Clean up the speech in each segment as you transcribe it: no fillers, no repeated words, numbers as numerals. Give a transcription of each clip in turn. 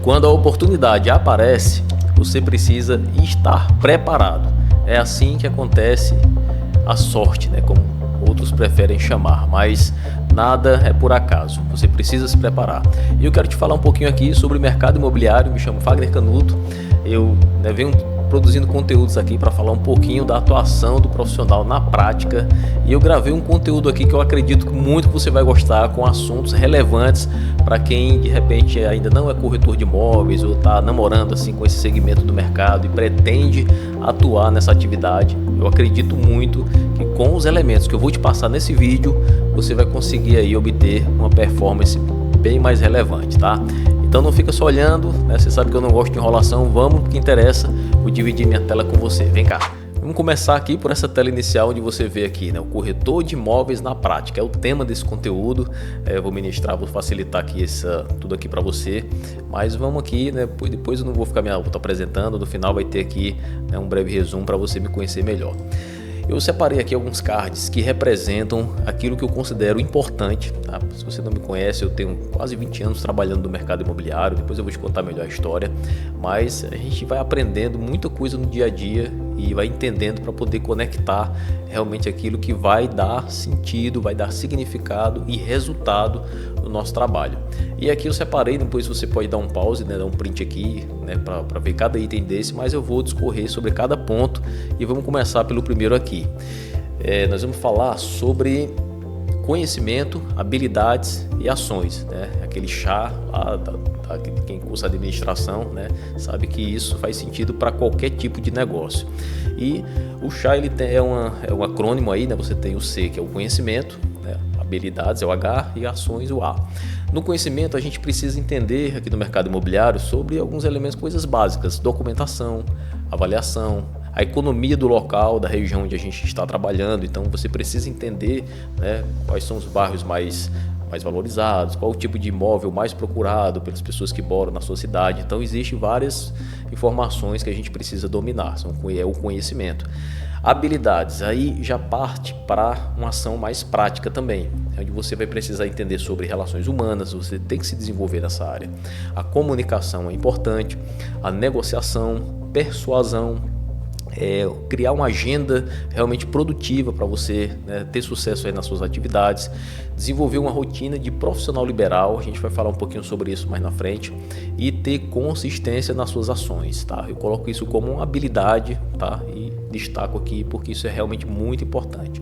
Quando a oportunidade aparece, você precisa estar preparado. É assim que acontece a sorte, né? Como outros preferem chamar, mas nada é por acaso, você precisa se preparar. E eu quero te falar um pouquinho aqui sobre o mercado imobiliário. Me chamo Fagner Canuto, eu venho produzindo conteúdos aqui para falar um pouquinho da atuação do profissional na prática, e eu gravei um conteúdo aqui que eu acredito muito que você vai gostar, com assuntos relevantes para quem de repente ainda não é corretor de imóveis ou está namorando assim com esse segmento do mercado e pretende atuar nessa atividade. Eu acredito muito que com os elementos que eu vou te passar nesse vídeo, você vai conseguir aí obter uma performance bem mais relevante, tá? Então não fica só olhando, né? Você sabe que eu não gosto de enrolação, vamos pro que interessa. Vou dividir minha tela com você, vem cá. Vamos começar aqui por essa tela inicial onde você vê aqui, né, o corretor de imóveis na prática. É o tema desse conteúdo. Eu vou ministrar, vou facilitar aqui tudo aqui para você. Mas vamos aqui, né, depois eu não vou ficar me auto-apresentando. No final vai ter aqui, né, um breve resumo para você me conhecer melhor. Eu separei aqui alguns cards que representam aquilo que eu considero importante, tá? Se você não me conhece, eu tenho quase 20 anos trabalhando no mercado imobiliário, depois eu vou te contar melhor a história, mas a gente vai aprendendo muita coisa no dia a dia e vai entendendo para poder conectar realmente aquilo que vai dar sentido, vai dar significado e resultado no nosso trabalho. E aqui eu separei, depois você pode dar um pause, né, dar um print aqui, né, para ver cada item desse, mas eu vou discorrer sobre cada ponto e vamos começar pelo primeiro aqui. Nós vamos falar sobre conhecimento, habilidades e ações, né? Aquele chá lá, quem cursa administração, né, sabe que isso faz sentido para qualquer tipo de negócio. E o chá ele é um acrônimo aí, né? Você tem o C, que é o conhecimento, né? Habilidades é o H e ações o A. No conhecimento a gente precisa entender aqui no mercado imobiliário sobre alguns elementos, coisas básicas: documentação, avaliação, a economia do local, da região onde a gente está trabalhando. Então você precisa entender, né, quais são os bairros mais valorizados, qual o tipo de imóvel mais procurado pelas pessoas que moram na sua cidade. Então existem várias informações que a gente precisa dominar, é o conhecimento. Habilidades, aí já parte para uma ação mais prática também, onde você vai precisar entender sobre relações humanas, você tem que se desenvolver nessa área. A comunicação é importante, a negociação, persuasão, criar uma agenda realmente produtiva para você, né, ter sucesso aí nas suas atividades, desenvolver uma rotina de profissional liberal, a gente vai falar um pouquinho sobre isso mais na frente, e ter consistência nas suas ações, tá? Eu coloco isso como uma habilidade, tá? E destaco aqui porque isso é realmente muito importante.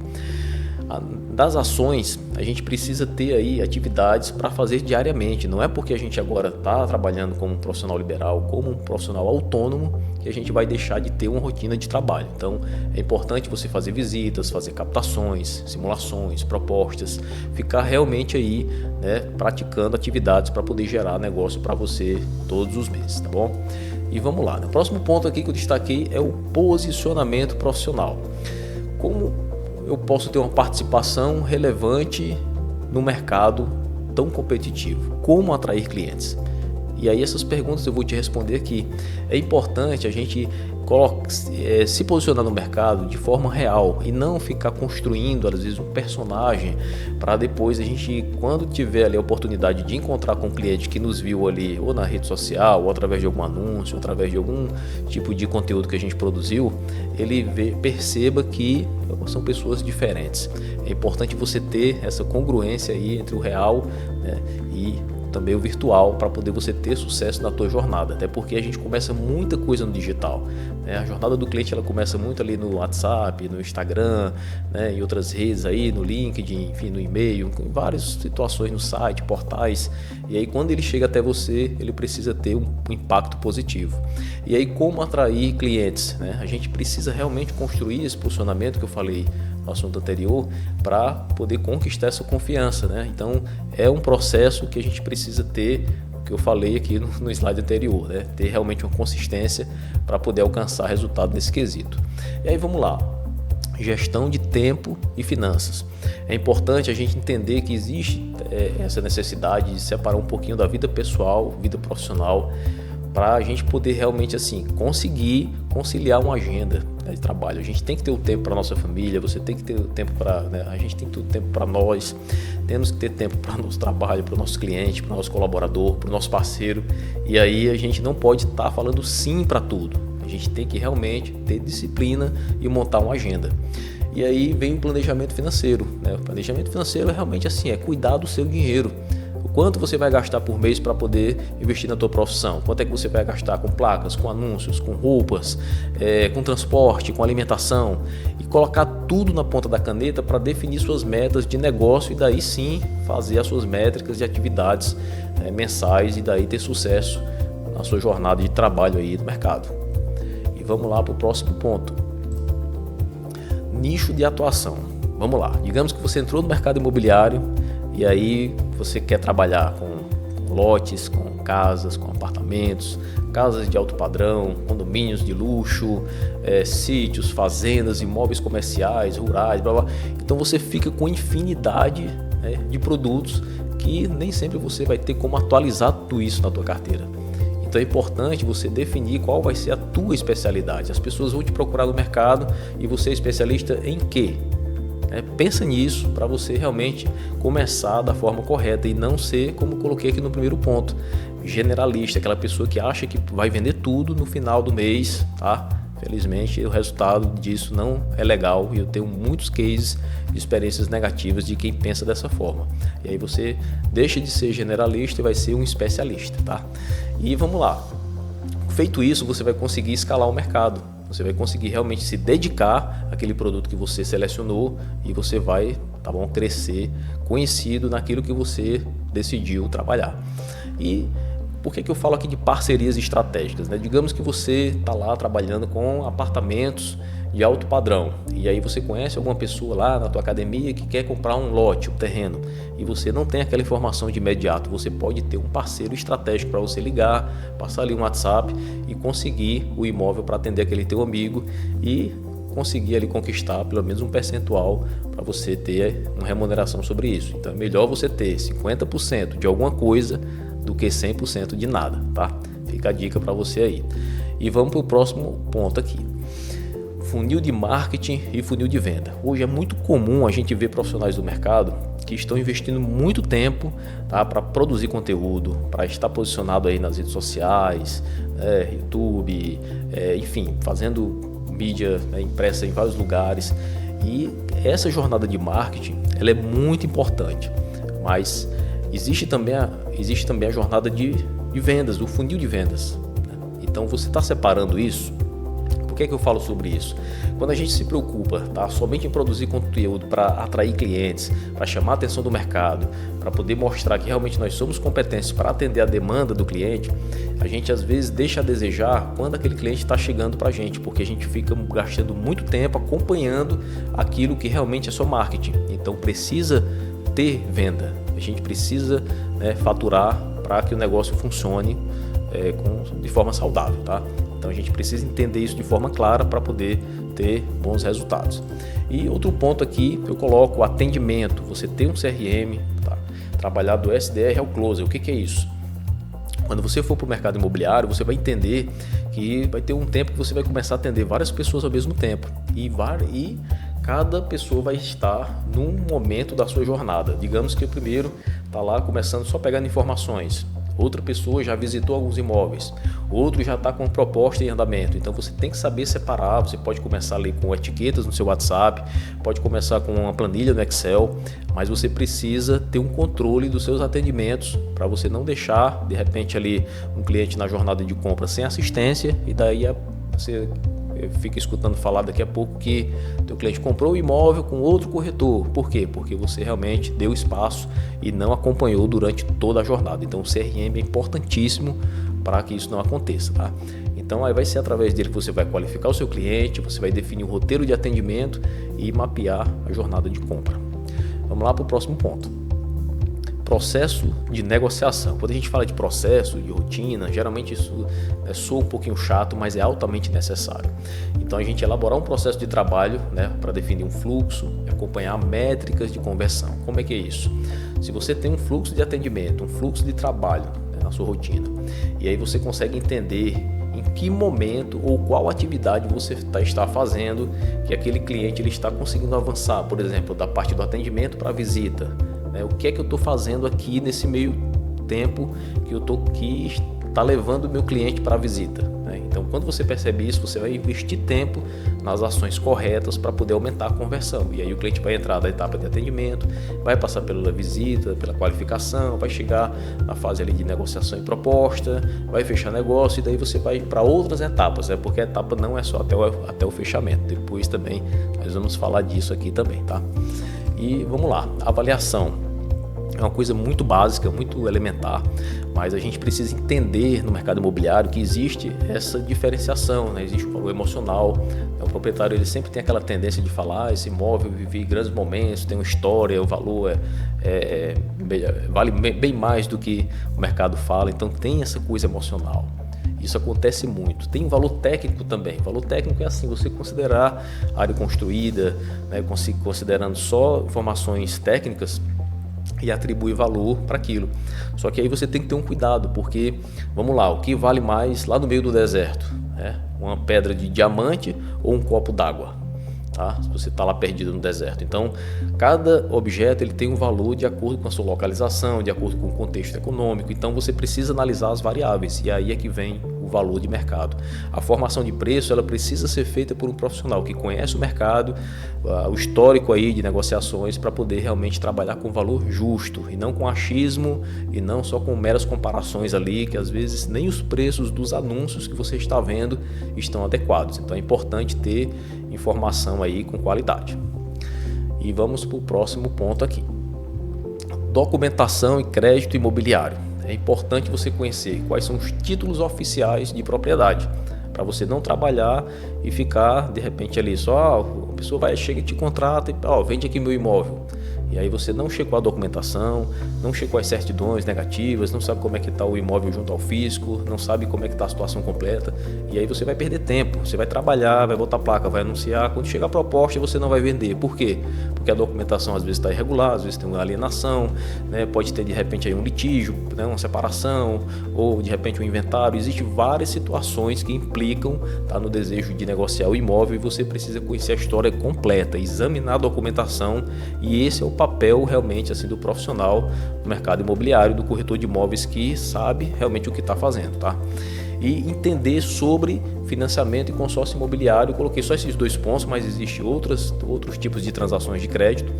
Das ações, a gente precisa ter aí atividades para fazer diariamente. Não é porque a gente agora está trabalhando como um profissional liberal, como um profissional autônomo, que a gente vai deixar de ter uma rotina de trabalho. Então é importante você fazer visitas, fazer captações, simulações, propostas, ficar realmente aí, né, praticando atividades para poder gerar negócio para você todos os meses, tá bom? E vamos lá, o próximo ponto aqui que eu destaquei é o posicionamento profissional. Como eu posso ter uma participação relevante no mercado tão competitivo? Como atrair clientes? E aí essas perguntas eu vou te responder aqui. É importante a gente se posicionar no mercado de forma real e não ficar construindo às vezes um personagem para depois a gente, quando tiver ali a oportunidade de encontrar com um cliente que nos viu ali ou na rede social ou através de algum anúncio, ou através de algum tipo de conteúdo que a gente produziu, ele perceba que são pessoas diferentes. É importante você ter essa congruência aí entre o real, né, e também o virtual, para poder você ter sucesso na tua jornada, até porque a gente começa muita coisa no digital, né? A jornada do cliente ela começa muito ali no WhatsApp, no Instagram, né, em outras redes aí, no LinkedIn, enfim, no e-mail, em várias situações no site, portais, e aí quando ele chega até você, ele precisa ter um impacto positivo. E aí como atrair clientes, né? A gente precisa realmente construir esse posicionamento que eu falei no assunto anterior para poder conquistar essa confiança, né? Então é um processo que a gente precisa ter, que eu falei aqui no slide anterior, né? Ter realmente uma consistência para poder alcançar resultado nesse quesito. E aí vamos lá, gestão de tempo e finanças. É importante a gente entender que existe essa necessidade de separar um pouquinho da vida pessoal, vida profissional, para a gente poder realmente assim conseguir conciliar uma agenda, né, de trabalho. A gente tem que ter o tempo para nossa família, você tem que ter o tempo para, né, a gente tem que ter o tempo para nós, temos que ter tempo para o nosso trabalho, para o nosso cliente, para o nosso colaborador, para o nosso parceiro. E aí a gente não pode estar falando sim para tudo. A gente tem que realmente ter disciplina e montar uma agenda. E aí vem o planejamento financeiro, né? O planejamento financeiro é realmente assim, é cuidar do seu dinheiro. Quanto você vai gastar por mês para poder investir na tua profissão? Quanto é que você vai gastar com placas, com anúncios, com roupas, com transporte, com alimentação? E colocar tudo na ponta da caneta para definir suas metas de negócio e daí sim fazer as suas métricas de atividades mensais e daí ter sucesso na sua jornada de trabalho aí no mercado. E vamos lá para o próximo ponto. Nicho de atuação. Vamos lá. Digamos que você entrou no mercado imobiliário e aí você quer trabalhar com lotes, com casas, com apartamentos, casas de alto padrão, condomínios de luxo, sítios, fazendas, imóveis comerciais, rurais, blá, blá. Então você fica com infinidade, né, de produtos que nem sempre você vai ter como atualizar tudo isso na tua carteira. Então é importante você definir qual vai ser a tua especialidade. As pessoas vão te procurar no mercado e você é especialista em quê? Pensa nisso para você realmente começar da forma correta e não ser, como coloquei aqui no primeiro ponto, generalista, aquela pessoa que acha que vai vender tudo no final do mês, tá? Felizmente o resultado disso não é legal e eu tenho muitos cases de experiências negativas de quem pensa dessa forma. E aí você deixa de ser generalista e vai ser um especialista, tá? E vamos lá. Feito isso, você vai conseguir escalar o mercado. Você vai conseguir realmente se dedicar àquele produto que você selecionou e você vai, tá bom, crescer conhecido naquilo que você decidiu trabalhar. E por que eu falo aqui de parcerias estratégicas, né? Digamos que você está lá trabalhando com apartamentos de alto padrão e aí você conhece alguma pessoa lá na tua academia que quer comprar um lote, um terreno, e você não tem aquela informação de imediato. Você pode ter um parceiro estratégico para você ligar, passar ali um WhatsApp e conseguir o imóvel para atender aquele teu amigo e conseguir ali conquistar pelo menos um percentual para você ter uma remuneração sobre isso. Então é melhor você ter 50% de alguma coisa do que 100% de nada, tá? Fica a dica para você aí. E vamos para o próximo ponto aqui. Funil de marketing e funil de venda. Hoje é muito comum a gente ver profissionais do mercado que estão investindo muito tempo, tá, para produzir conteúdo, para estar posicionado aí nas redes sociais, YouTube, enfim, fazendo mídia, impressa em vários lugares. E essa jornada de marketing, ela é muito importante, mas existe também a jornada de vendas, do funil de vendas. Então você está separando isso. Por que eu falo sobre isso? Quando a gente se preocupa, tá, somente em produzir conteúdo para atrair clientes, para chamar a atenção do mercado, para poder mostrar que realmente nós somos competentes para atender a demanda do cliente, a gente às vezes deixa a desejar quando aquele cliente está chegando para a gente, porque a gente fica gastando muito tempo acompanhando aquilo que realmente é só marketing. Então precisa ter venda, a gente precisa, né, faturar para que o negócio funcione de forma saudável, tá? Então a gente precisa entender isso de forma clara para poder ter bons resultados. E outro ponto aqui, eu coloco o atendimento. Você tem um CRM, tá? Trabalhar do SDR ao Closer. O que é isso? Quando você for para o mercado imobiliário, você vai entender que vai ter um tempo que você vai começar a atender várias pessoas ao mesmo tempo. E cada pessoa vai estar num momento da sua jornada. Digamos que o primeiro está lá começando só pegando informações. Outra pessoa já visitou alguns imóveis, outro já está com proposta em andamento. Então você tem que saber separar. Você pode começar ali com etiquetas no seu WhatsApp, pode começar com uma planilha no Excel, mas você precisa ter um controle dos seus atendimentos para você não deixar de repente ali um cliente na jornada de compra sem assistência e daí você fica escutando falar daqui a pouco que teu cliente comprou o imóvel com outro corretor. Por quê? Porque você realmente deu espaço e não acompanhou durante toda a jornada. Então o CRM é importantíssimo para que isso não aconteça, tá? Então aí vai ser através dele que você vai qualificar o seu cliente, você vai definir o roteiro de atendimento e mapear a jornada de compra. Vamos lá para o próximo ponto. Processo de negociação. Quando a gente fala de processo, de rotina, geralmente isso soa um pouquinho chato, mas é altamente necessário. Então a gente elaborar um processo de trabalho, né, para definir um fluxo, acompanhar métricas de conversão. Como é que é isso? Se você tem um fluxo de atendimento, um fluxo de trabalho, né, na sua rotina. E aí você consegue entender em que momento ou qual atividade você está fazendo que aquele cliente ele está conseguindo avançar, por exemplo, da parte do atendimento para a visita, né? O que é que eu estou fazendo aqui nesse meio tempo que eu estou aqui está levando o meu cliente para a visita, né? Então, quando você percebe isso, você vai investir tempo nas ações corretas para poder aumentar a conversão. E aí o cliente vai entrar da etapa de atendimento, vai passar pela visita, pela qualificação, vai chegar na fase ali de negociação e proposta, vai fechar negócio, e daí você vai para outras etapas, né? Porque a etapa não é só até o fechamento. Depois também nós vamos falar disso aqui também, tá? E vamos lá, avaliação. É uma coisa muito básica, muito elementar, mas a gente precisa entender no mercado imobiliário que existe essa diferenciação, né? Existe o valor emocional. O proprietário ele sempre tem aquela tendência de falar: esse imóvel vivi grandes momentos, tem uma história, o valor vale bem mais do que o mercado fala. Então tem essa coisa emocional. Isso acontece muito. Tem um valor técnico também. O valor técnico é assim, você considerar a área construída, né, considerando só informações técnicas, e atribui valor para aquilo. Só que aí você tem que ter um cuidado, porque, vamos lá, o que vale mais lá no meio do deserto? Uma pedra de diamante ou um copo d'água? Tá? Se você está lá perdido no deserto. Então, cada objeto ele tem um valor de acordo com a sua localização, de acordo com o contexto econômico. Então, você precisa analisar as variáveis, e aí é que vem o valor de mercado. A formação de preço ela precisa ser feita por um profissional que conhece o mercado, o histórico aí de negociações, para poder realmente trabalhar com valor justo e não com achismo e não só com meras comparações ali, que às vezes nem os preços dos anúncios que você está vendo estão adequados. Então é importante ter informação aí com qualidade. E vamos para o próximo ponto aqui. Documentação e crédito imobiliário. É importante você conhecer quais são os títulos oficiais de propriedade, para você não trabalhar e ficar de repente ali só, a pessoa chega e te contrata e vende aqui meu imóvel. E aí você não checou a documentação, não checou as certidões negativas, não sabe como é que está o imóvel junto ao fisco, não sabe como é que está a situação completa, e aí você vai perder tempo, você vai trabalhar, vai botar placa, vai anunciar, quando chegar a proposta você não vai vender. Por quê? Porque a documentação às vezes está irregular, às vezes tem uma alienação, né? Pode ter de repente aí um litígio, né? Uma separação, ou de repente um inventário. Existem várias situações que implicam no desejo de negociar o imóvel, e você precisa conhecer a história completa, examinar a documentação, e esse é o papel realmente assim do profissional do mercado imobiliário, do corretor de imóveis que sabe realmente o que está fazendo, tá? E entender sobre financiamento e consórcio imobiliário. Eu coloquei só esses 2 pontos, mas existem outros tipos de transações de crédito.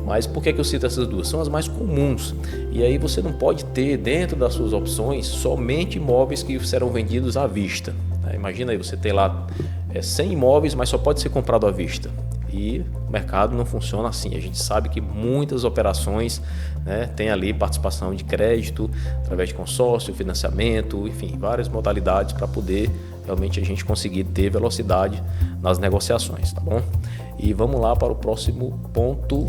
Mas por que eu cito essas duas? São as mais comuns. E aí você não pode ter dentro das suas opções somente imóveis que serão vendidos à vista. Imagina aí, você tem lá 100 imóveis, mas só pode ser comprado à vista. E o mercado não funciona assim. A gente sabe que muitas operações, né, tem ali participação de crédito, através de consórcio, financiamento, enfim, várias modalidades para poder realmente a gente conseguir ter velocidade nas negociações, tá bom? E vamos lá para o próximo ponto: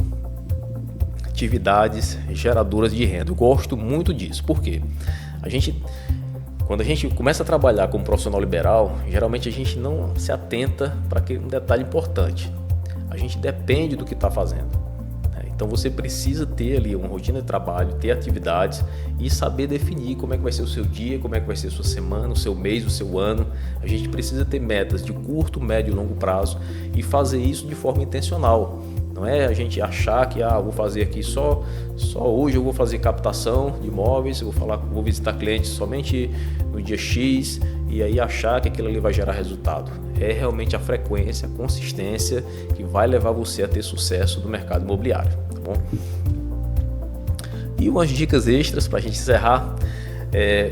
atividades geradoras de renda. Eu gosto muito disso. Por quê? Quando a gente começa a trabalhar como profissional liberal, geralmente a gente não se atenta para um detalhe importante. A gente depende do que está fazendo. Então você precisa ter ali uma rotina de trabalho, ter atividades e saber definir como é que vai ser o seu dia, como é que vai ser a sua semana, o seu mês, o seu ano. A gente precisa ter metas de curto, médio e longo prazo e fazer isso de forma intencional. Não é a gente achar que vou fazer aqui só hoje eu vou fazer captação de imóveis, vou visitar clientes somente no dia X e aí achar que aquilo ali vai gerar resultado. É realmente a frequência, a consistência que vai levar você a ter sucesso no mercado imobiliário, tá bom? E umas dicas extras para a gente encerrar.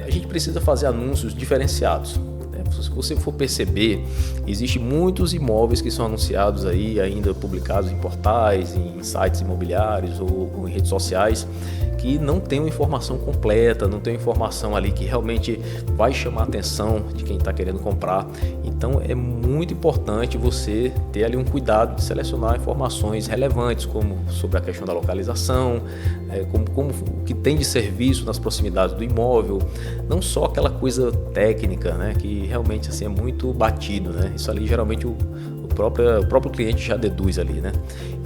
A gente precisa fazer anúncios diferenciados. Se você for perceber, existem muitos imóveis que são anunciados aí, ainda publicados em portais, em sites imobiliários ou em redes sociais, que não tem uma informação completa, não tem uma informação ali que realmente vai chamar a atenção de quem está querendo comprar. Então é muito importante você ter ali um cuidado de selecionar informações relevantes, como sobre a questão da localização, como o que tem de serviço nas proximidades do imóvel, não só aquela coisa técnica, né, que realmente assim, é muito batido, né? Isso ali geralmente o próprio cliente já deduz ali, né?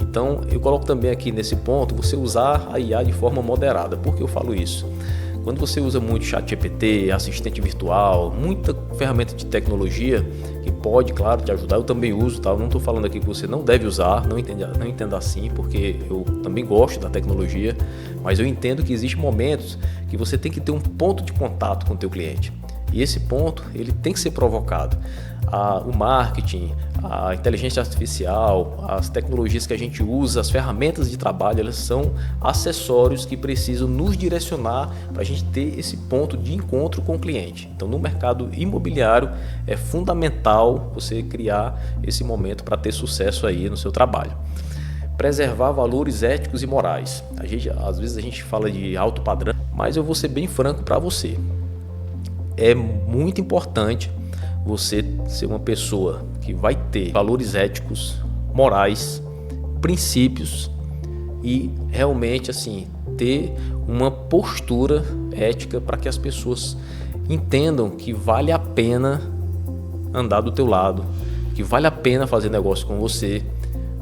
Então eu coloco também aqui nesse ponto você usar a IA de forma moderada. Por que eu falo isso? Quando você usa muito ChatGPT, assistente virtual, muita ferramenta de tecnologia que pode, claro, te ajudar, eu também uso, tá? Eu não estou falando aqui que você não deve usar, não entenda assim, porque eu também gosto da tecnologia, mas eu entendo que existem momentos que você tem que ter um ponto de contato com o teu cliente. E esse ponto, ele tem que ser provocado. O marketing, a inteligência artificial, as tecnologias que a gente usa, as ferramentas de trabalho, elas são acessórios que precisam nos direcionar para a gente ter esse ponto de encontro com o cliente. Então, no mercado imobiliário, é fundamental você criar esse momento para ter sucesso aí no seu trabalho. Preservar valores éticos e morais. Às vezes a gente fala de alto padrão, mas eu vou ser bem franco para você. É muito importante você ser uma pessoa que vai ter valores éticos, morais, princípios e realmente assim ter uma postura ética para que as pessoas entendam que vale a pena andar do teu lado, que vale a pena fazer negócio com você,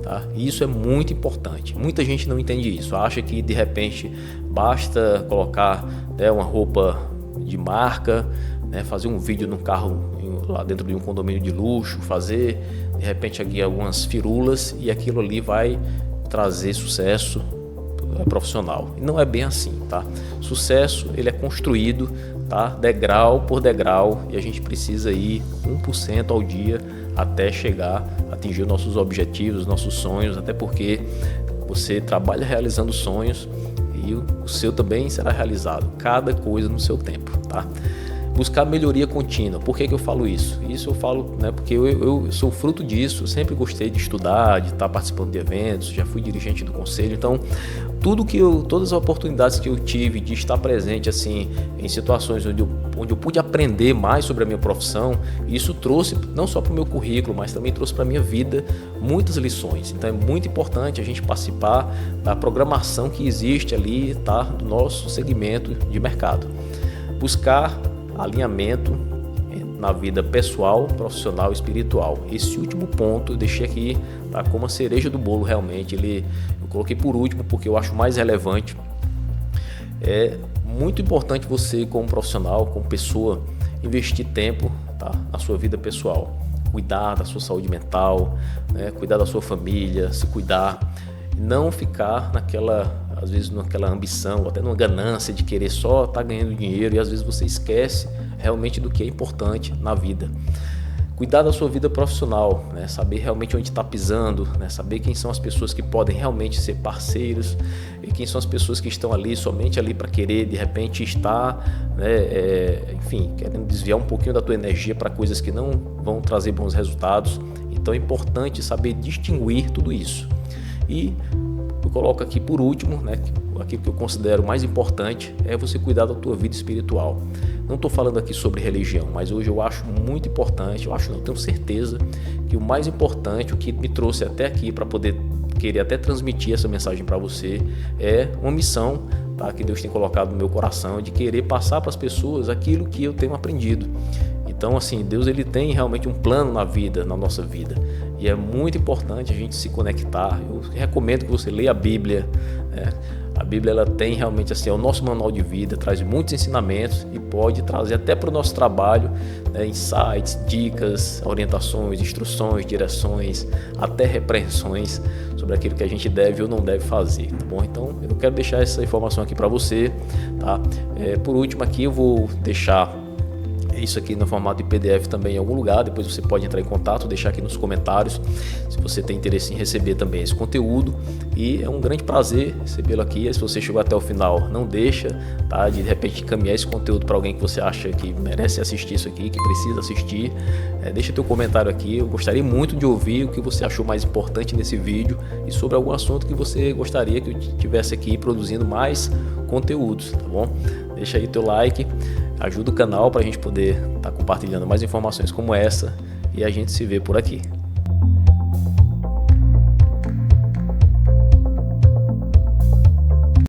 tá? E isso é muito importante. Muita gente não entende isso, acha que de repente basta colocar, né, uma roupa de marca, né, fazer um vídeo num carro lá dentro de um condomínio de luxo, fazer de repente aqui algumas firulas e aquilo ali vai trazer sucesso profissional. E não é bem assim, tá? Sucesso ele é construído, tá? Degrau por degrau, e a gente precisa ir 1% ao dia até chegar a atingir os nossos objetivos, nossos sonhos, até porque você trabalha realizando sonhos e o seu também será realizado, cada coisa no seu tempo, tá? Buscar melhoria contínua. Por que eu falo isso? Isso eu falo, né, porque eu sou fruto disso. Eu sempre gostei de estudar, de estar participando de eventos, já fui dirigente do conselho. Então, todas as oportunidades que eu tive de estar presente assim, em situações onde eu pude aprender mais sobre a minha profissão, isso trouxe não só para o meu currículo, mas também trouxe para a minha vida muitas lições. Então, é muito importante a gente participar da programação que existe ali, tá, do nosso segmento de mercado. Buscar alinhamento na vida pessoal, profissional e espiritual. Esse último ponto eu deixei aqui, tá, como a cereja do bolo, realmente. Eu coloquei por último porque eu acho mais relevante. É muito importante você, como profissional, como pessoa, investir tempo, tá, na sua vida pessoal. Cuidar da sua saúde mental, né, cuidar da sua família, se cuidar. Não ficar às vezes naquela ambição, ou até numa ganância de querer só estar ganhando dinheiro, e às vezes você esquece realmente do que é importante na vida. Cuidar da sua vida profissional, né? Saber realmente onde está pisando, né? Saber quem são as pessoas que podem realmente ser parceiros e quem são as pessoas que estão ali somente ali para querer de repente estar, né? Enfim, querendo desviar um pouquinho da tua energia para coisas que não vão trazer bons resultados. Então é importante saber distinguir tudo isso. E eu coloco aqui por último, né, aquilo que eu considero mais importante é você cuidar da tua vida espiritual. Não estou falando aqui sobre religião, mas hoje eu acho muito importante, não tenho certeza que o mais importante, o que me trouxe até aqui para poder querer até transmitir essa mensagem para você, é uma missão, tá, que Deus tem colocado no meu coração, de querer passar para as pessoas aquilo que eu tenho aprendido. Então, assim, Deus ele tem realmente um plano na nossa vida, e é muito importante a gente se conectar. Eu recomendo que você leia a Bíblia, né? A Bíblia ela tem realmente assim, é o nosso manual de vida, traz muitos ensinamentos e pode trazer até para o nosso trabalho, né, insights, dicas, orientações, instruções, direções, até repreensões sobre aquilo que a gente deve ou não deve fazer, tá bom? Então eu quero deixar essa informação aqui para você, tá? Por último aqui eu vou deixar isso aqui no formato de PDF também em algum lugar, depois você pode entrar em contato, deixar aqui nos comentários se você tem interesse em receber também esse conteúdo, e é um grande prazer recebê-lo aqui. Se você chegou até o final, não deixa, tá, de repente encaminhar esse conteúdo para alguém que você acha que merece assistir isso aqui, que precisa assistir. Deixa teu comentário aqui, eu gostaria muito de ouvir o que você achou mais importante nesse vídeo e sobre algum assunto que você gostaria que eu estivesse aqui produzindo mais conteúdos, tá bom? Deixa aí teu like, ajuda o canal para a gente poder estar compartilhando mais informações como essa, e a gente se vê por aqui.